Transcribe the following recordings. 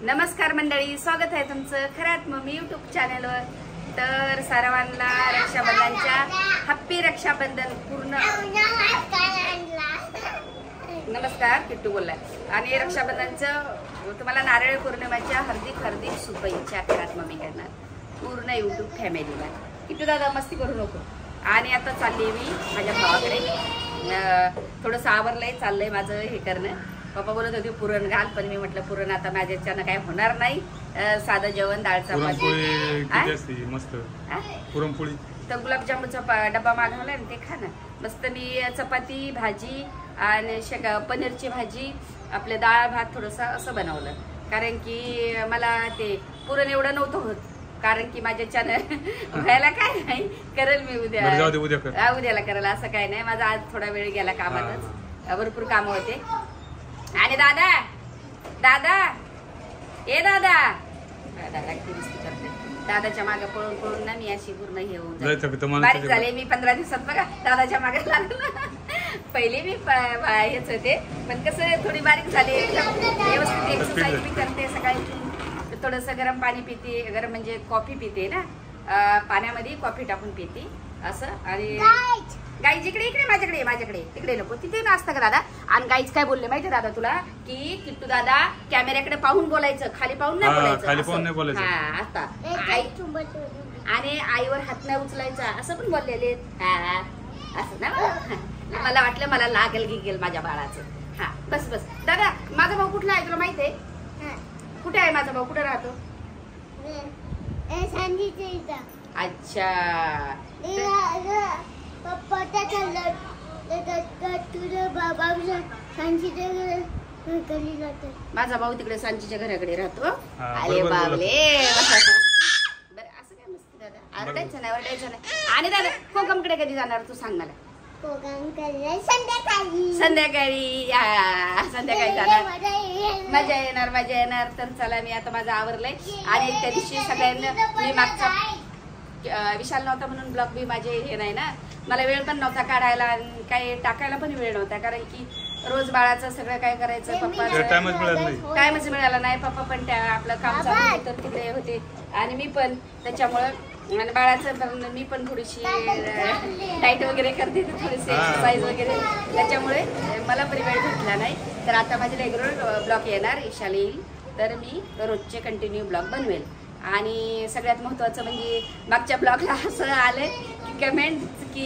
नमस्कार मंडळी, स्वागत आहे तुमचं खरात मम्मी यूट्यूब चॅनलवर। तर सर्वांना रक्षाबंधनच्या हॅपी रक्षाबंधन पूर्ण नमस्कार। किट्टू बोललाय आणि रक्षाबंधनचं तुम्हाला नारळ पौर्णिमेच्या हार्दिक हार्दिक शुभेच्छा खरात मम्मी करणार पूर्ण यूट्यूब फॅमिलीला। किट्टू दादा मस्ती करू नको। आणि आता चालली मी माझ्या भावाकडे, थोडंसं आवरलंय, चाललंय माझं हे करणं। पप्पा बोलत होते पुरण घाल, पण मी म्हटलं पुरण आता माझ्याच्यानं काय होणार नाही, साधं जेवण डाळ चपाती मस्त पुरणपोळी तर गुलाबजामुनचा डब्बा मागवलाय ना, ते खा ना मस्त। मी चपाती भाजी आणि पनीरची भाजी, आपले डाळ भात थोडंसं असं बनवलं, कारण की मला ते पुरण एवढं नव्हतं होत, कारण की माझ्याच्यानं व्हायला काय नाही, करेल मी उद्याला करेल, असं काय नाही। माझा आज थोडा वेळ गेला कामातच, भरपूर कामं होते। आणि दादा दादा ए दादा दादा किती मस्ती करते, दादाच्या मागे पळून पळून ना मी अशी पूर्ण हे होऊन बारीक झाले मी 15 दिवसात बघा दादाच्या मागे लागलं। पहिले मी हेच होते, पण कसं थोडी बारीक झाले, व्यवस्थित एक्सरसाइज मी करते, सकाळी थोडंसं गरम पाणी पिते, गरम म्हणजे कॉफी पिते ना, पाण्यामध्ये कॉफी टाकून पिते असं। आणि गाई जिकडे इकडे माझ्याकडे तिकडे नको, तिथे असतं का दादा। आणि गाईच काय बोलले माहितीये दादा तुला, की किट्टू दादा कॅमेऱ्याकडे पाहून बोलायचं, खाली पाहून नाही बोलायचं। हा आता आई आणि आईवर हात नाही उचलायचा असं पण बोललेले, असं ना। मला वाटलं मला लागेल गिगेल माझ्या बाळाचं। हा बस बस दादा, माझा भाऊ कुठला आहे तुला माहिती आहे? कुठे आहे माझा भाऊ, कुठे राहतो? अच्छा माझा भाऊ तिकडे सांचीच्या घराकडे राहतो। अरे बाबले बरं, असं काय मस्त दादा, आरडायचं नाही वरडायचं नाही। आणि दादा कोकमकडे कधी जाणार तू सांग मला? संध्याकाळी जाणार, मजा येणार। तर चला मी आता माझं आवरलंय। आणि त्या दिवशी सगळ्यांना मी मागचा विशाल नव्हता म्हणून ब्लॉग बी माझे हे नाही ना, मला वेळ पण नव्हता काढायला, काही टाकायला पण वेळ नव्हता, कारण की रोज बाळाचं सगळं काय करायचं, पप्पा टाइमच मिळाला नाही। पप्पा पण त्या आपलं काम चालू होतं तिकडे होते, आणि मी पण त्याच्यामुळं, आणि बाळाचं मी पण थोडीशी डाएट वगैरे करते, थोडीशी एक्सरसाइज वगैरे, त्याच्यामुळे मला पण वेळ भेटला नाही। तर आता माझे रेग्युलर ब्लॉग येणार, ईशाला येईल, तर मी रोजचे कंटिन्यू ब्लॉग बनवेल। आणि सगळ्यात महत्त्वाचं म्हणजे मागच्या ब्लॉगला असं आलं की कमेंट की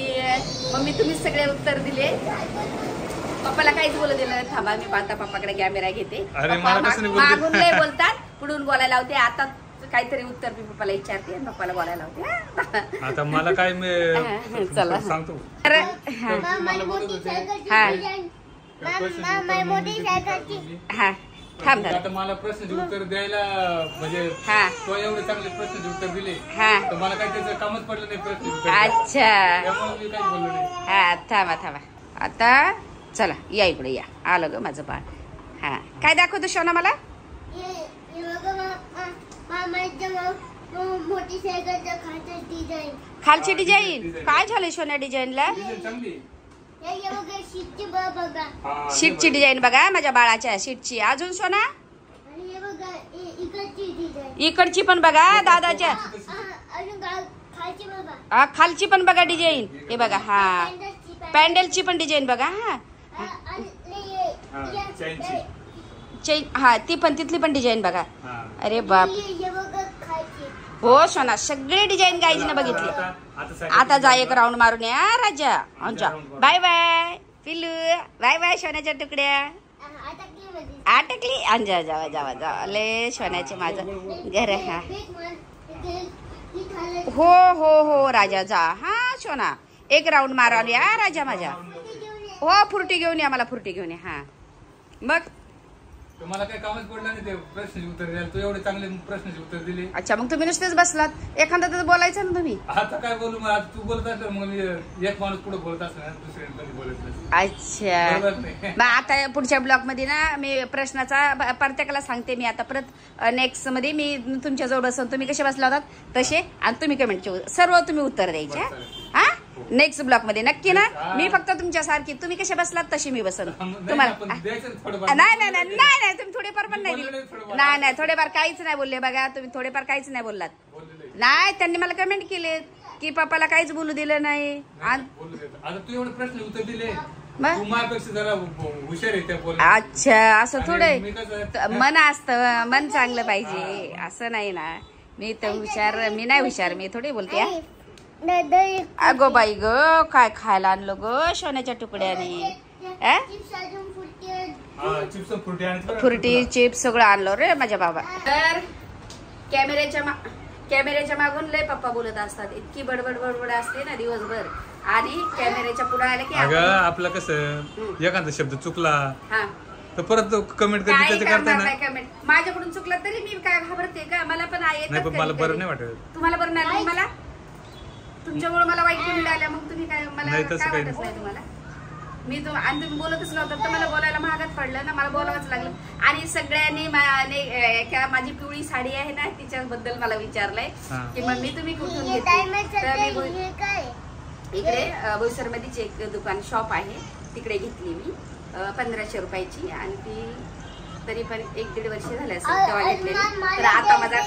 मम्मी तुम्ही सगळे उत्तर दिले, पप्पाला काहीच बोलू दिलं नाही। थांबा मी आता पप्पाकडे कॅमेरा घेते, मागून लय बोलतात, पुढून बोलायला होते, आता काहीतरी उत्तर मी पप्पाला विचारते आणि पप्पाला बोलायला होते। आता मला काय चला सांगतो। हा थांब आता मला प्रश्नाचे उत्तर द्यायला, म्हणजे तो एवढे चांगले प्रश्नाचे उत्तर दिले तर मला काही त्याचं कामच पडलं नाही प्रश्न। अच्छा त्यामुळे मी काही बोललो नाही। हा थांबा आता चला या इकडे या, आलं ग माझं बाळ। हा काय दाखवतो शोना मला? खालची डिझाईन काय झालं शोना डिझाईनला? शीटची डिझाईन बघा माझ्या बाळाच्या शीटची। अजून सोना इकडची पण बघा दादाच्या, खालची पण बघा डिझाईन, हे बघा। हा पॅन्डलची पण डिझाईन बघा। हा ती पण, तिथली पण डिझाईन बघा। अरे बाप, हो सोना सगळे डिझाईन गाईजीने बघितली। आता जा एक राऊंड मारून या राजा। बाय बाय पिलू, बाय बाय सोन्याच्या तुकड्या। अटकली अंजा, जावा ले सोन्याचे माझं घर। हा हो राजा जा, हा सोना एक राऊंड मारून या राजा माझ्या। हो फ्रुटी घेऊन या, मला फ्रुटी घेऊन या। हा मग मला काही कामच पडलं नाही ते प्रश्नाचे उत्तर द्यायला, तू एवढे चांगले प्रश्नाचे उत्तर दिले। अच्छा मग तुम्ही नुसतेच बसलात, एखादा तर बोलायचं ना तुम्ही। आता काय बोलू, मग तू बोलत असलं मग मी एक माणूस पुढे बोलत असला दुसऱ्याने कधी बोलत नाही। अच्छा मग आता पुढच्या ब्लॉग मध्ये ना मी प्रश्नाचा प्रत्येकाला सांगते मी। आता परत नेक्स्ट मध्ये मी तुमच्या जवळ बसून, तुम्ही कसे बसला होतात तसे, आणि तुम्ही कमेंटचे सर्व तुम्ही उत्तर द्यायचे। हा नेक्स्ट ब्लॉक मध्ये नक्की ना. मी फक्त तुमच्यासारखी, तुम्ही कशा बसलात तशी मी बसन तुम्हाला. नाही नाही नाही नाही, तुम्ही थोडेफार पण नाही दिले. नाही नाही, थोडेफार काहीच नाही बोलले बघा. तुम्ही थोडेफार काहीच नाही बोललात. नाही, त्यांनी मला कमेंट केले की पप्पाला काहीच बोलू दिलं नाही. तू एवढे प्रश्न उत्तर दिले, अच्छा, असं थोडं मन असतं, मन चांगलं पाहिजे असं नाही ना. मी तर हुशार, मी नाही हुशार, मी थोडी बोलते. अगो बाई ग, काय खायला आणलं ग सोन्याच्या तुकड्याने. फ्रुटी चिप्स सगळं आणलं रे माझ्या बाबा. तर कॅमेऱ्याच्या मागून लय पप्पा बोलत असतात, इतकी बडबड बडबड असते ना दिवसभर. आणि कॅमेऱ्याच्या पुढे आलं की आपलं कसं एखादा शब्द चुकला तर परत कमेंट कमेंट माझ्याकडून चुकला तरी मी काय घाबरते का? मला पण मला बरं नाही वाटत. तुम्हाला बरं नाही, मला तुमच्यामुळे मला वाईट कमेंट आल्या, मग तुम्ही काय मला काय वाटत नाही तुम्हाला? मी आणि तुम्ही बोलतच नव्हतं तर मला बोलायला महागात पडलं ना, मला बोलावंच लागलं. आणि सगळ्यांनी माझी पिवळी साडी आहे ना तिच्याबद्दल मला विचारलंय की मम्मी तुम्ही कुठून घेतली. तर मी इकडे बोईसर मध्येच एक दुकान शॉप आहे, तिकडे घेतली मी 1500 रुपयाची. आणि ती तरी पण 1-1.5 वर्ष झाले असेल तेव्हा घेतलेली. तर आता माझा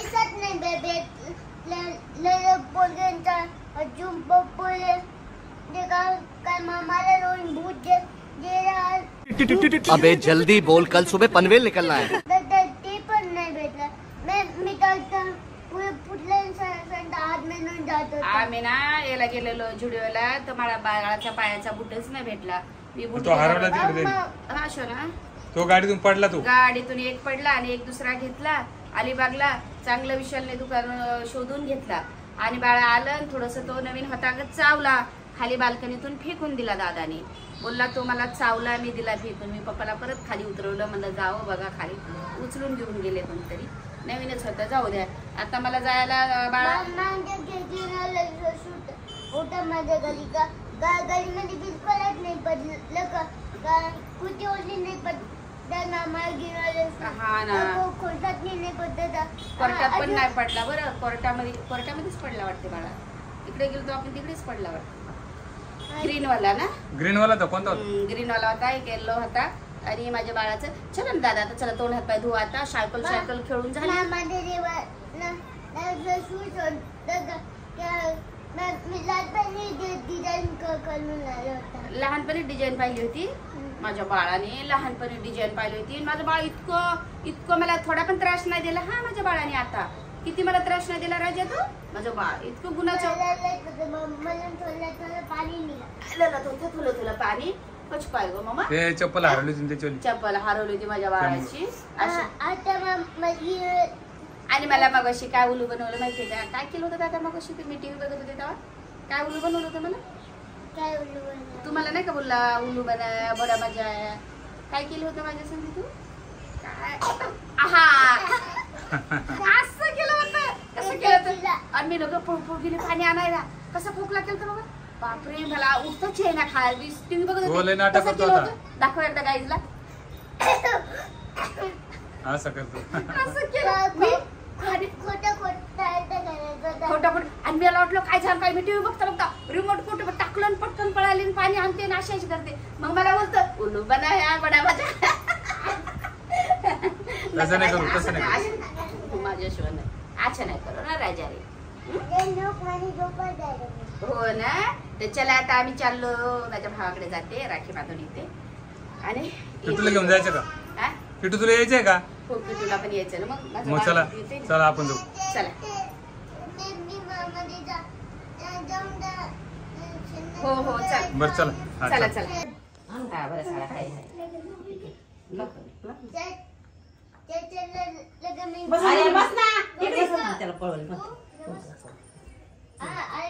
अबे जल्दी बोल, कल सुबह पनवेल निकलना है. आम्ही ना याला गेलेलो जुडिओला, तर मला बाळाच्या पायाचा बुटच नाही भेटला. मी बुट तो गाडीतून पडला, तो गाडीतून एक पडला आणि एक दुसरा घेतला अलिबागला. चांगलं विशालने दुकान शोधून घेतला आणि बाळा आलं, थोडस तो नवीन होता चावला, खाली बाल्कनीतून फेकून दिला दादाने. बोलला तो मला चावला, मी दिला फेकून. मी पप्पाला परत खाली उतरवलं, म्हणलं जावं बघा खाली. उचलून घेऊन गेले कोणतरी, नवीनच होता, जाऊ द्या. आता मला जायला बाळा गलीमध्ये बिलकुलच नाही पडलं का, कुठे ओढली नाही पडलं. हा ना, कोर्टात पण नाही पडला बरं. कोर्टामध्येच पडला वाटते बाळा. इकडे गेलो आपण तिकडेच पडला वाटतं. ग्रीनवाला ना, ग्रीनवाला तर कोणता? ग्रीनवाला होता, एक येल्लो होता. आणि माझ्या बाळाचं चला ना दादा, आता चला तोंड हात पाय धुऊ, आता सायकल खेळून झाली. लहानपणी डिझाईन पाहिली होती माझ्या बाळाने, लहानपणी डिझाईन पाहिली होती. माझं बाळ इतकं मला थोडा पण त्रास नाही दिला. हा, माझ्या बाळाने आता किती मला त्रास नाही दिला राजा. तू माझं बाळ इतकं गुणाचं तुला पाणी कच पाय गो मामा. चप्पल हरवली होती, चप्पल हरवली होती माझ्या बाळाची. आणि मला मग अशी काय उलू बनवलं माहितीये का? काय केलं होतं दादा मग अशी, मी टीव्ही बघत होते तेव्हा काय उलू बनवलं होतं मला? काय उलू बनवलं? तुम्हाला नाही का बोलला उलू बना बडा मजा. काय केलं होतं माझ्या संग तू? काय असं केलं होतं, कसं केलं होतं? आणि मी लोक पळपळ गेले पाणी आणायला. कसं खोकला केलं होतं बाबा, बापरे मला उठतच आहे ना. खायला टीव्ही बघत होते. दाखव एकदा गाईजला. असं करतो, असं केलं मी खोटं. आणि मला वाटलं काय झालं काय, मी टीव्ही बघता रिमोट कुठं टाकलं, पटकन पळाली, पाणी आणते ना अशाच करते. मग मला बोलतं उलू बना या बडा मजा. तसं नाही करू, तसं नाही करू माझ्याशिवाय नाही. अच्छा नाही करू ना राजा रे. हो ना. तर चला आता आम्ही चाललो, माझ्या भावाकडे जाते, राखी बांधून येते. आणि तुला घेऊन जायचं का? किटू तुला यायचंय का? हो, किटूला पण यायचं ना. मग चला चला आपण जाऊ. चला. हो हो चल. बरं चला चला चला. हा बरं चला. काय बस ना, त्याला पळवलं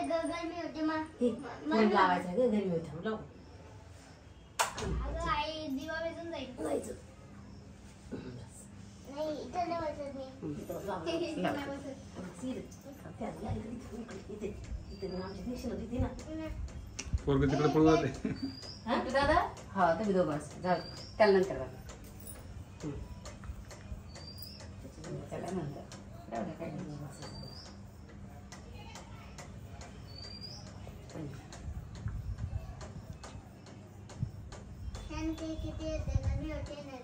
गरमी होती मग लावायचं गरमी होती. दिवा वेचून जायचं. नाही इथं नाही बसत पोरग तिकडे पळू जाते. दादा हा तुम्ही दोघं जाऊ, त्याला नंतर त्याला नंतर काय सांगते किती येते ना मी होते नाही.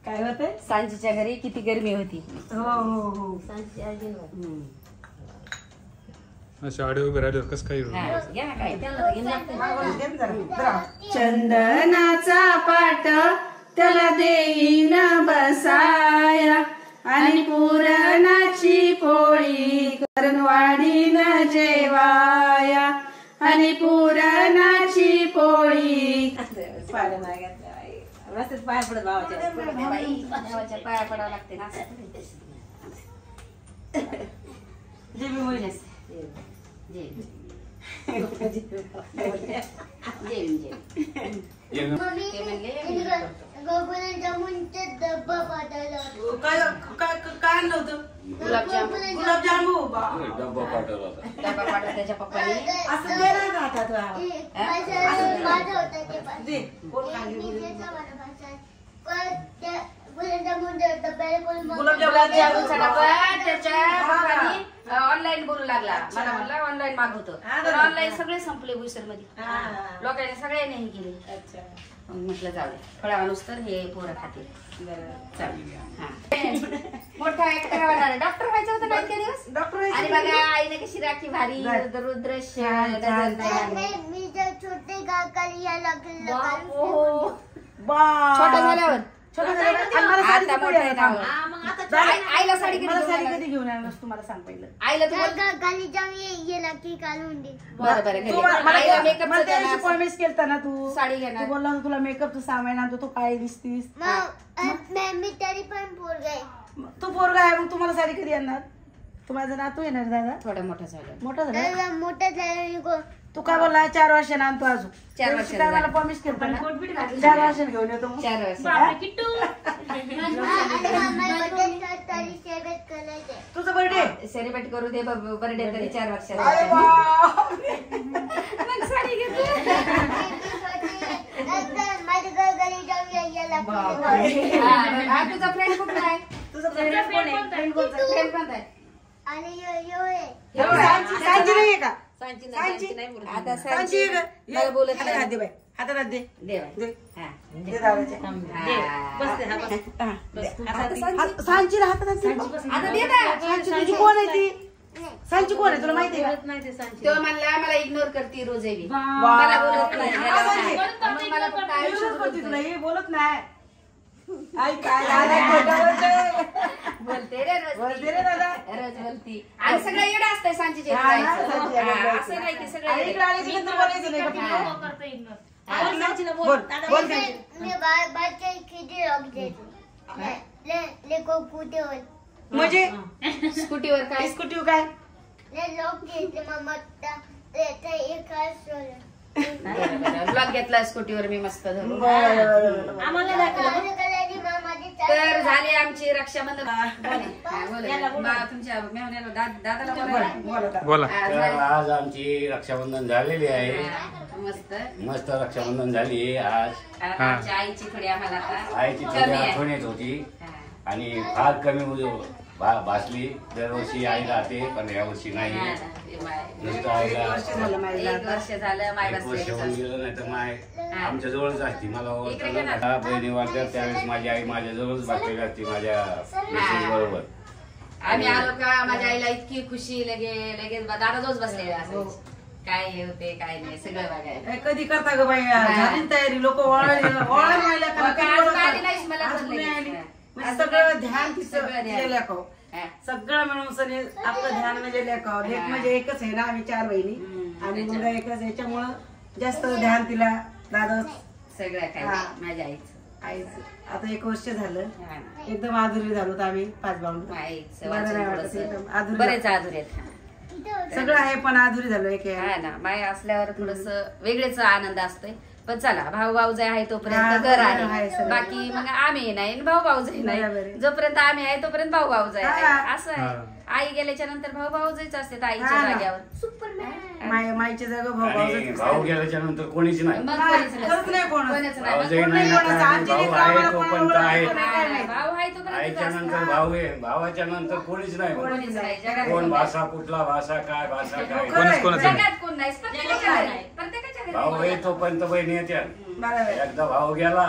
काय होते? सांजीच्या घरी किती गरमी होती. हो हो हो. अशा आडे उभे राहिले कसं काही हा, घ्या ना काय. चंदनाचा पाट त्याला देईन बसाया आणि पुरणाची पोळी करून वाढीन जेवाया आणि पुरणाची पोळी. पाया पडत भावाच्या पाया पडावं लागते ना. जे मी होईल गोकुळाच्या मुंचे डब्बा पाठवला. काय आणलं होतं? गुलाबजामू. डब्बा पाठवला होता. डबा पाठवला त्याच्या पप्पाने. असं दे ना आता तू. माझं होतं ते पण. दे. गुलाबजामुनचा डबा त्याच्या पप्पानी ऑनलाईन बोलू लागला. मला म्हणला ऑनलाईन मागवतो. ऑनलाईन सगळे संपले बुईसर मध्ये. लोकांनी सगळ्यांनी हे केले. म्हटलं जाऊ दे थोडा माणूस तर हे पोरं खातील. मोठा ऍक्टर होणार. डॉक्टर व्हायचं होतं ना इतके दिवस. डॉक्टर आणि बघा आईने कशी राखी भारी रुद्रश्य मी जर छोटे काकाला यायला छोटा झाल्यावर आता आईला साडी कधी घेऊन आणलं तुम्हाला सांग पहिलं. आईला खाली जाऊन ये की काढून दे. बरोबर प्रॉमिस केलता ना तू. साडी घेणार. तू बोलला तुला मेकअप तू सामान आणतो तू काय दिसतीस. मी तरी पण पोरगा आहे. तू पोरगा आहे मग तुम्हाला साडी कधी आणणार. तू माझा नातू येणार दादा. थोडा मोठा झाला. मोठा झाला. मोठा झाला. तू काय बोलला 4 वर्षांना आणतो अजून. 4 वर्षांनी. काय मला प्रॉमिस केलता ना 4 वर्षांनी घेऊन येतो. 4 वर्ष. तुझं बर्थडे सेलिब्रेट करू दे बर्थडे तरी 4 वर्षाचा. साडी घेतो. तुझा फ्रेंड कुठला आहे. तुझं फ्रेंड फ्रेंड कोणता आहे. आणि सांची नाहीये का. आता सांची मला बोलत हातात हात दे बाई. हातात हात दे. देवा. दे. हा. दे दादाचे. सांचीला हातात हात दे. आता दे ना. सांची तुझी कोण आहे ती. सांची कोण आहे तुला माहिती आहे का. तो म्हणला मला इग्नोर करते रोज एवी. मला बोलत नाही. मग मला फक्त आयुष्यात बोलते तुला हे बोलत नाही. आई काय दादा बोलते रे रोज. बोलते रे दादा. रोज बोलती. आणि सगळं येडं असतंय सांजेचे. असं नाही की सगळं इकडे आल्याच्या नंतर बोलायचं नाही का. बोल बोल सांची. मी बाळच्या किती रॉक देतो. लेको कुठे होत. म्हणजे स्कूटीवर काय. स्कूटीवर काय. लॉक घेतले मग एक ब्लॉक घेतला स्कूटीवर मी मस्त धरून. तर झाले आमची रक्षाबंधन. तुमच्या मेहण्याला दादाला बोला. तर आज आमची रक्षाबंधन झालेली आहे. मस्त मस्त रक्षाबंधन झाली आज. आमच्या आईची थोडी आम्हाला आता आईची थोडी आठवण येत होती आणि फार कमी भासली. दरवर्षी आई राहते पण यावर्षी नाही. नुसतं आईला 1 वर्ष झालं माय 1 वर्ष होऊन गेलं नाही तर माय आमच्या जवळच असते. मला ओळखताना बहिणी वाटतात त्यावेळेस माझी आई माझ्या जवळच बसलेली असते माझ्या बरोबर. आम्ही आलो का माझ्या आईला इतकी खुशी लगेच दादा जोच बसलेला असायची. काय हे होते काय नाही सगळं बघायला. कधी करता ग बाई झाली तयारी. लोक वळायला सगळं ध्यान सगळं मिळून सगळे आपलं ध्यान म्हणजे लेखाव. लेख म्हणजे एकच आहे ना. आम्ही 4 बहिणी आणि मुलगा एकच. याच्यामुळं जास्त ध्यान तिला दादा सगळं काय माझ्या आईचं. आईच आता 1 वर्ष झालं. एकदम आधुरी झालो आम्ही 5 भाऊ. बरेच आधुरे सगळं आहे पण आधुरी झालो. एक हा ना माय असल्यावर थोडस वेगळेच आनंद असतोय. पण चला भाऊ भाऊजाई आहे तोपर्यंत घर आहे. बाकी मग आम्ही नाही भाऊ भाऊजाई नाही. जोपर्यंत आम्ही आहे तोपर्यंत भाऊ भाऊजाई आहे. असं आहे. आई गेल्याच्या नंतर भाऊ भाऊजाईच असते आईच्या जाग्यावर. माईच्या जागा भाऊ गेल्याच्या नंतर कोणीच नाही. मग कोणीच नाही. कोणच भाऊ आहे तोपर्यंत आहे. भाऊ आहे तोपर्यंत आईच्या नंतर भाऊ आहे, भावाच्या नंतर कोणीच नाही. कोणीच नाही जगात. कोण भाषा, कुठला भाषा, काय भाषा, काय जगात कोण नाही, प्रत्येकाच्या घरी भाऊ येतो पण बहिणी येत्या. एकदा भाऊ गेला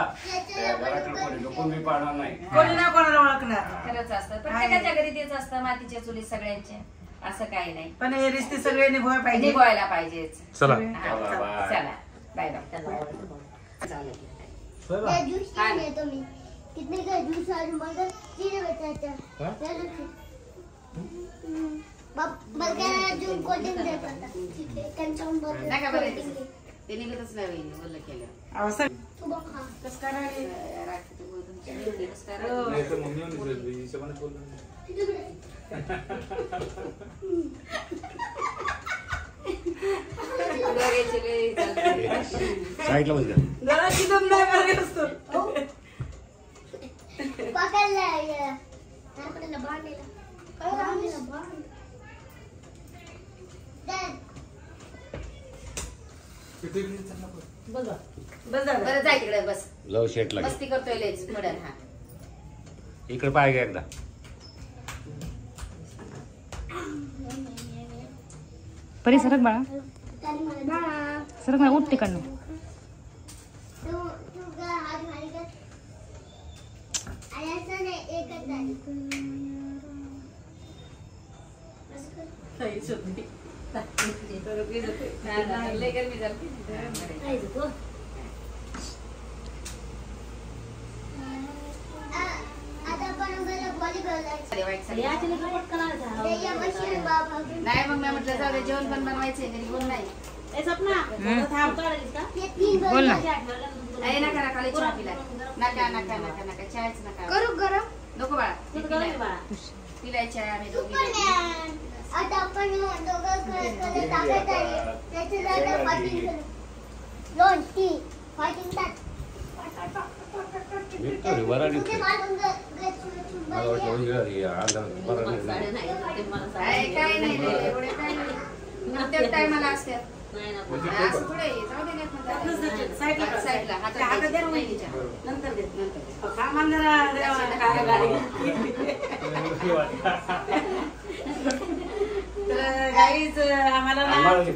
घराकडे कोणी डुकून बी पाहणार नाही, कोणी ना कोणाला ओळखणार. खरंच असतं, प्रत्येकाच्या घरी तेच असतं, मातीच्या चुली सगळ्यांच्या, असं काही नाही. पण हे रिश्ते सगळे निभवायला पाहिजे. निभवायला पाहिजेच. चला चला बाय बाय. जूस चाहिए तुम्हें कितने का जूस आज मगर तीन बचाता चलो बर्गर जून कोल्ड ड्रिंक देता ठीक है कंसम बर्गर नका बरं ते निघतच नाही वहिनी बोललं केलं. अवसर सुबह खा कस करायला राखी तू बोलून कस करा. नाही तर मम्मी म्हणते हिशोबाने बोललो. साईडला बस. जरा चिकन नाही करायला असतो. पकड़ला ये आपने बांधलेला बांधलेला बांध डॅड बस झालं. बरं जा तिकडे बस. लव शेट लागेल. मस्ती करतोय लेच मडन. हा इकडे पाय घ्या एकदा. परी सरक बाळा, बाळा सरक ना, उठ तिकडनं. तू का हात मारी कर आयाचा नाही एकच झाली लय गरमी झाली. आता आपण व्हॉलीबॉल नाही मग मी म्हटलं जाऊ दे, जेवण पण बनवायचंय घरी. कोण नाही बोल ना. नाही नका नका लय चहा पिला. नका नका नका नका चहाच नका करू गरम नको बाळा. पिलाय चहा आम्ही दोघी. आता आपण दोघं कलर टाकत आहे त्याचे जागा फायटिंग करू. दोन तीन फायटिंग टाक तुझे मारून मला वाटलं बरं नाही. काय नाही एवढे काय नाही. प्रत्येक टायमाला असतात. असं थोडे जाऊ दे नाही. साईडला हातात द्यायचं बहिणीच्या. नंतर दे. नंतर सामान जरा तर गाईज आम्हाला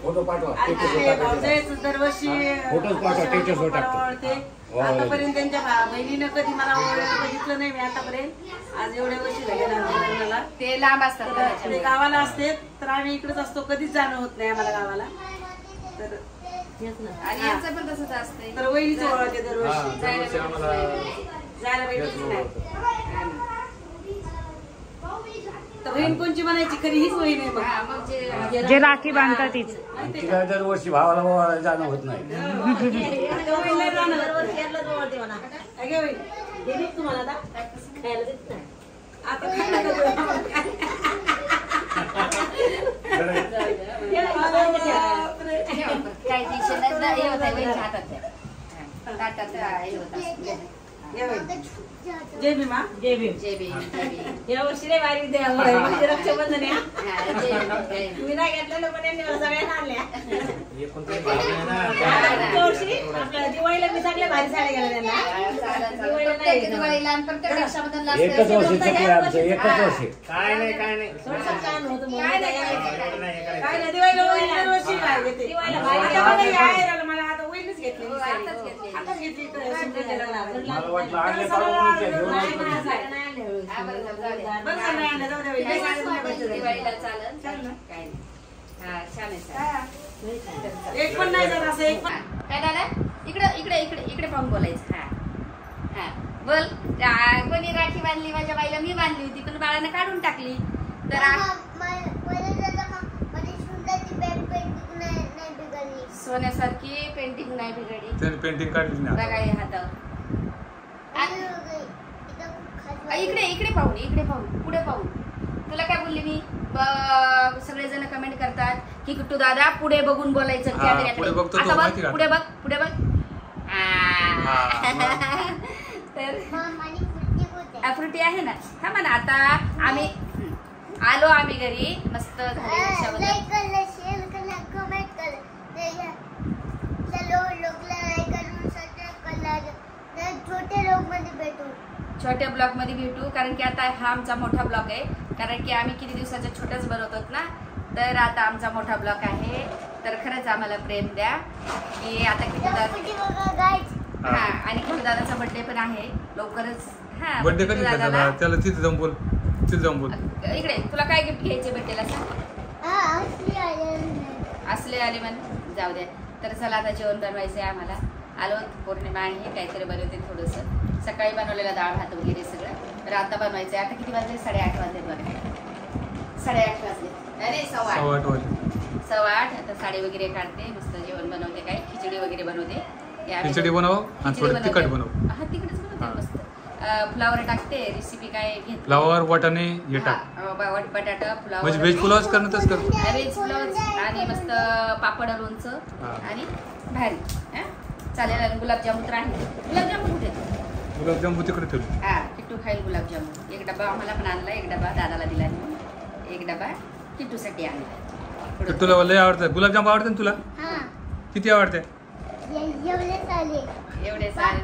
फोटो पाठवा. भाऊजाईच दरवर्षी फोटोच पाठवा, स्टेटसवर टाकतो. आवडते. आतापर्यंत त्यांच्या बहिणीनं कधी मला बघितलं नाही मी आतापर्यंत. आज एवढ्या वर्षी झाले लग्नाला. ते लांब असतात. ते गावाला असते तर आम्ही इकडेच असतो, कधीच जाणं होत नाही आम्हाला गावाला. तर आणि यांचं पण तसंच असतंय. तर वहिनीच ओळखते दरवर्षी. जायला भेटतच नाही. तर बहीण कोणची म्हणायची खरी हीच बहीण आहे. हा, मग जे जे राखी बांधतात तीच. तिला दरवर्षी भावाला भावाला जाणं होत नाही. काही टेन्शन नाही. हे होतं वहिनीच्या हातात द्या. ताटात हे होतं. जय भीमा. जय भीम. जय भीम जय भीम. या वर्षी रे वारी रक्षाबंधन आहे. हा, जय भीम. मी नाही घेतलेलं पण यांनी मला सगळ्यांना आणल्या. आपल्या दिवाळीला मी सगळ्या भारी साड्या गेल्या त्यांना. प्रत्येक दिवाळीला आणि प्रत्येक रक्षाबंधनला एकच वर्षी चुकलं आमचं, एकच वर्षी. काय छान होतं मग. काय काय नाही दिवाळीला दरवर्षी काय घेते. दिवाळीला आता मला यायला मला आता वहिनीच घेतली. आताच घेतली. आताच घेतली तर सुंदर मला वाटलं आणले पाहून घेऊन हा, बरं झालं, जाऊ द्या. बरं झालं नाही आणलं, जाऊ द्या वहिनी. दिवाळीला चालेल. काय नाही. हा, छान आहे छान. एक पण नाही जात असं एक पण. काय झालं? इकडे इकडे इकडे इकडे पाहून बोलायचं. हा हा बोल. कोणी राखी बांधली माझ्या बाईला? मी बांधली होती पण बाळाने काढून टाकली. तर सोन्यासारखी पेंटिंग नाही बिघडली. त्याने पेंटिंग काढली ना. बघा हे हातावर. इकडे इकडे पाहून इकडे पाहून पुढे पाहून. तुला काय बोलली मी? सगळेजण कमेंट करतात की किट्टू दादा पुढे बघून बोलायचं पुढे कॅमेऱ्याकडे. बघतो आता तो, बघ माहिती का? पुढे बघ पुढे बघ. तर फ्रुटी आहे ना. थांबा ना आता आम्ही आलो आम्ही घरी. मस्त झाली रक्षाबंधन. छोटे लोक मध्ये भेटू छोट्या ब्लॉग मध्ये भेटू, कारण की आता हा आमचा मोठा ब्लॉग आहे, कारण की आम्ही किती दिवसाचा छोटाच बनवतो ना, तर आता आमचा मोठा ब्लॉग आहे. तर खरंच आम्हाला प्रेम द्या की आता हा, आणि दादाचा बर्थडे पण आहे लवकरच. हा, बर्थडे कधी त्याला तिथे जाऊन बोल, तिथे जाऊन बोल. इकडे तुला काय गिफ्ट घ्यायचे बर्थडेला सांग. असले आले म्हण, जाऊ द्या. तर चला आता जेवण बनवायचंय आम्हाला. आलो, पौर्णिमा आहे, काहीतरी बनवते थोडंसं. सकाळी बनवलेला डाळ भात वगैरे सगळं. तर आता बनवायचंय. आता किती वाजले? 8:30 वाजले बघा. 8:30 वाजले, अरे 8:15 वाजले. 8:15. आता साडी वगैरे काढते, मस्त जेवण बनवते, काय खिचडी वगैरे बनवते. खिचडी बनव आणि थोडं तिखट बनव. हा, तिखटच बनवते मस्त. फ्लावर टाकते. रेसिपी काय घेत? फ्लावर, वाटाणे हे टाक. बटाटा, फ्लावर, म्हणजे व्हेज पुलावच करणं तसं कर. व्हेज पुलाव आणि मस्त पापड, लोणचं आणि भारी. चालेल. आणि गुलाबजामुन तर आहे. गुलाबजामुन कुठे? गुलाबजामुन तिकडे ठेवले. हा, किट्टू खाईल गुलाबजामुन. एक डबा आम्हाला पण आणला, एक डबा दादाला दिला, एक डबा किट्टूसाठी आणला. तुला लय आवडतं गुलाबजामुन? आवडतं ना तुला? किती आवडते? एवढे सारे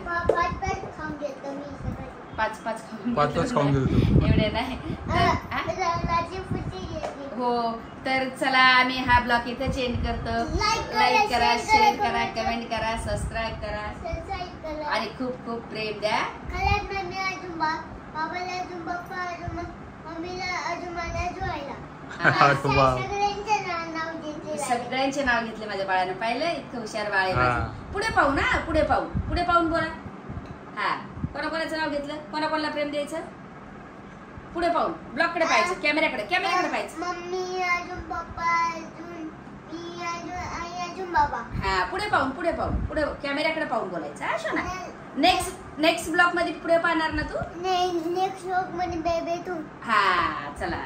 5 खाऊन घेतो. एवढे नाही. हो, तर चला आम्ही हा ब्लॉग इथे चेंज करतो. लाईक करा, शेअर करा, कमेंट करा, सबस्क्राईब करा आणि खूप खूप प्रेम द्या. सगळ्यांचे नाव घेतले माझ्या बाळानं. पाहिलं, इतकं हुशार बाळ आहे. पुढे पाहू ना, पुढे पाहून बोला. हा, कोणाकोणाचं नाव घेतलं, कोणाकोणाला प्रेम द्यायचं, पुढे पाहून ब्लॉगकडे पाहायचं, कॅमेऱ्याकडे पाहायचं. मम्मी अजून पप्पा अजून मी अजून बाबा. हा, पुढे कॅमेऱ्याकडे पाहून बोलायचं. अशा ना. नेक्स्ट ब्लॉग मध्ये पुढे पाहणार ना तू? नेक्स्ट ब्लॉग मध्ये बेबी तू. हा, चला.